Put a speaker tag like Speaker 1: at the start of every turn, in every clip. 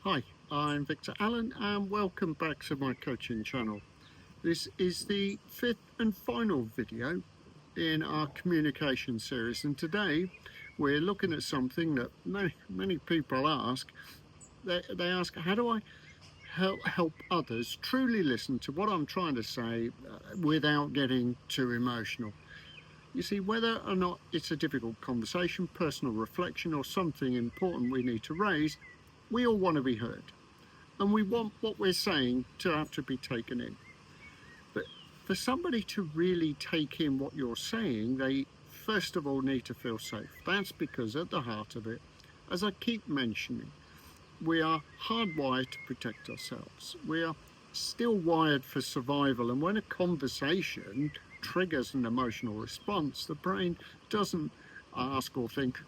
Speaker 1: Hi, I'm VictorAllen and welcome back to my coaching channel. This is the fifth and final video in our communication series, and today we're looking at something that many people ask. They ask, how do I help others truly listen to what I'm trying to say without getting too emotional? You see, whether or not it's a difficult conversation, personal reflection, or something important we need to raise, we all want to be heard. And we want what we're saying to have to be taken in. But for somebody to really take in what you're saying, they first of all need to feel safe. That's because at the heart of it, as I keep mentioning, we are hardwired to protect ourselves. We are still wired for survival. And when a conversation triggers an emotional response, the brain doesn't ask or think,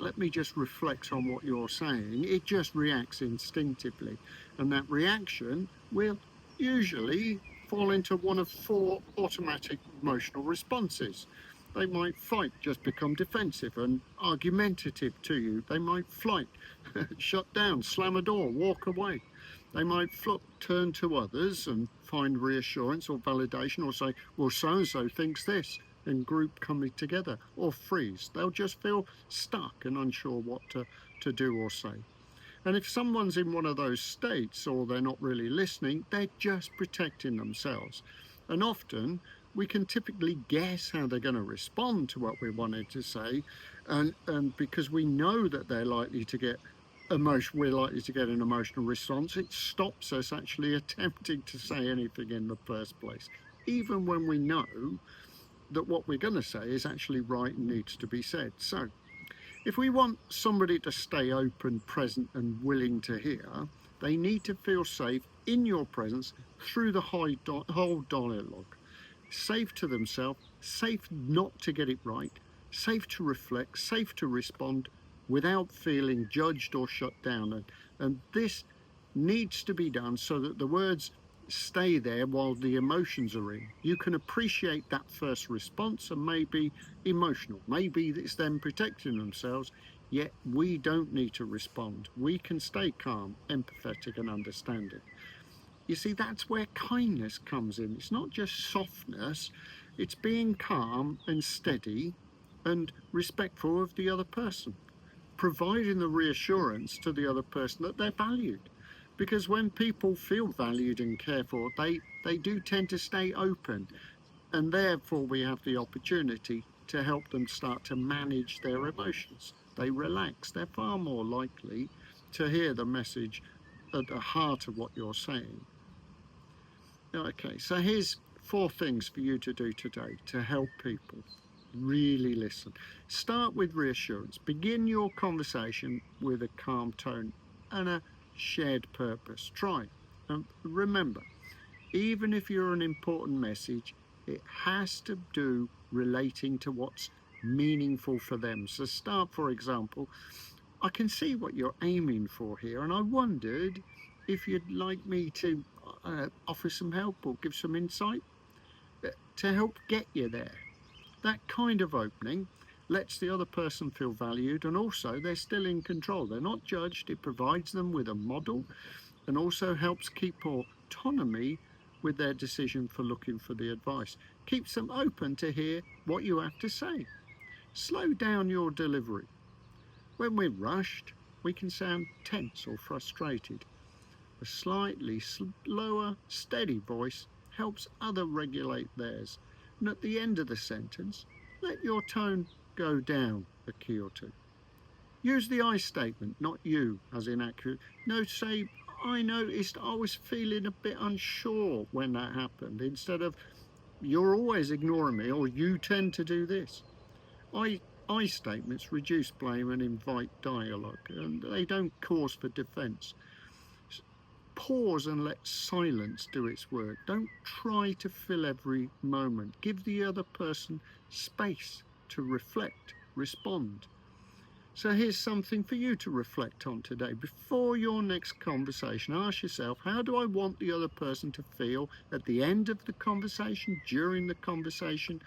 Speaker 1: let me just reflect on what you're saying. It just reacts instinctively. And that reaction will usually fall into one of four automatic emotional responses. They might fight, just become defensive and argumentative to you. They might flight, shut down, slam a door, walk away. They might turn to others and find reassurance or validation, or say, well, so-and-so thinks this, and group coming together, or freeze. They'll just feel stuck and unsure what to do or say. And if someone's in one of those states, or they're not really listening, they're just protecting themselves. And often we can typically guess how they're going to respond to what we wanted to say, and because we know that they're likely to get we're likely to get an emotional response, it stops us actually attempting to say anything in the first place, even when we know that what we're going to say is actually right and needs to be said. So if we want somebody to stay open, present and willing to hear, they need to feel safe in your presence through the whole dialogue. Safe to themselves, safe not to get it right, safe to reflect, safe to respond without feeling judged or shut down. And this needs to be done so that the words stay there while the emotions are in. You can appreciate that first response and maybe emotional. Maybe it's them protecting themselves, yet we don't need to respond. We can stay calm, empathetic and understanding. You see, that's where kindness comes in. It's not just softness, it's being calm and steady and respectful of the other person, providing the reassurance to the other person that they're valued. Because when people feel valued and cared for, they do tend to stay open. And therefore, we have the opportunity to help them start to manage their emotions. They relax. They're far more likely to hear the message at the heart of what you're saying. Okay, so here's four things for you to do today to help people really listen. Start with reassurance. Begin your conversation with a calm tone and a shared purpose. Try. And remember, even if you're an important message, it has to do relating to what's meaningful for them. So start, for example, I can see what you're aiming for here, and I wondered if you'd like me to offer some help or give some insight to help get you there. That kind of opening lets the other person feel valued, and also they're still in control. They're not judged. It provides them with a model and also helps keep autonomy with their decision for looking for the advice. Keeps them open to hear what you have to say. Slow down your delivery. When we're rushed, we can sound tense or frustrated. A slightly slower, steady voice helps others regulate theirs. And at the end of the sentence, let your tone go down a key or two. Use the I statement, not you, as inaccurate. No, say, I noticed I was feeling a bit unsure when that happened, instead of, you're always ignoring me, or you tend to do this. I statements reduce blame and invite dialogue, and they don't cause for defense. Pause and let silence do its work. Don't try to fill every moment. Give the other person space to reflect, respond. So here's something for you to reflect on today. Before your next conversation, ask yourself, how do I want the other person to feel at the end of the conversation, during the conversation,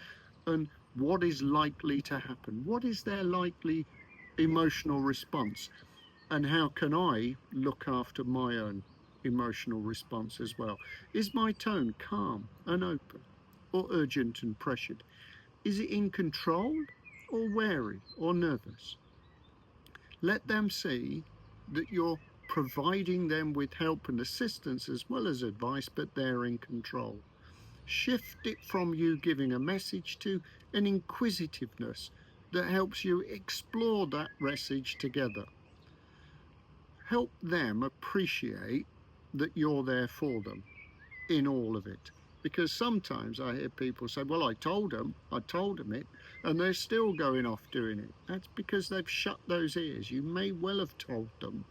Speaker 1: and what is likely to happen? What is their likely emotional response? And how can I look after my own emotional response as well? Is my tone calm and open, or urgent and pressured? Is it in control, or wary, or nervous? Let them see that you're providing them with help and assistance as well as advice, but they're in control. Shift it from you giving a message to an inquisitiveness that helps you explore that message together. Help them appreciate that you're there for them in all of it. Because sometimes I hear people say, well, I told them it, and they're still going off doing it. That's because they've shut those ears. You may well have told them,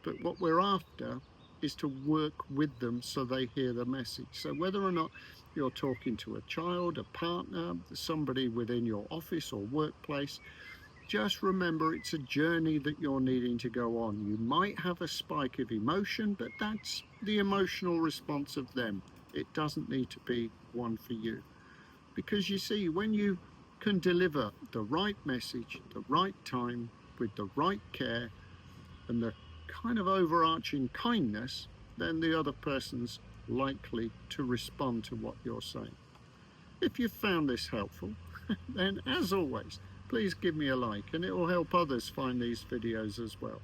Speaker 1: but what we're after is to work with them so they hear the message. So whether or not you're talking to a child, a partner, somebody within your office or workplace, just remember it's a journey that you're needing to go on. You might have a spike of emotion, but that's the emotional response of them. It doesn't need to be one for you. Because you see, when you can deliver the right message, the right time, with the right care, and the kind of overarching kindness, then the other person's likely to respond to what you're saying. If you found this helpful, then as always, please give me a like, and it will help others find these videos as well.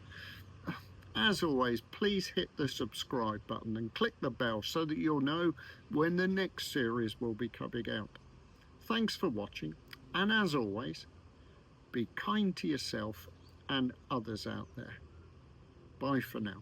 Speaker 1: As always, please hit the subscribe button and click the bell so that you'll know when the next series will be coming out. Thanks for watching, and as always, be kind to yourself and others out there. Bye for now.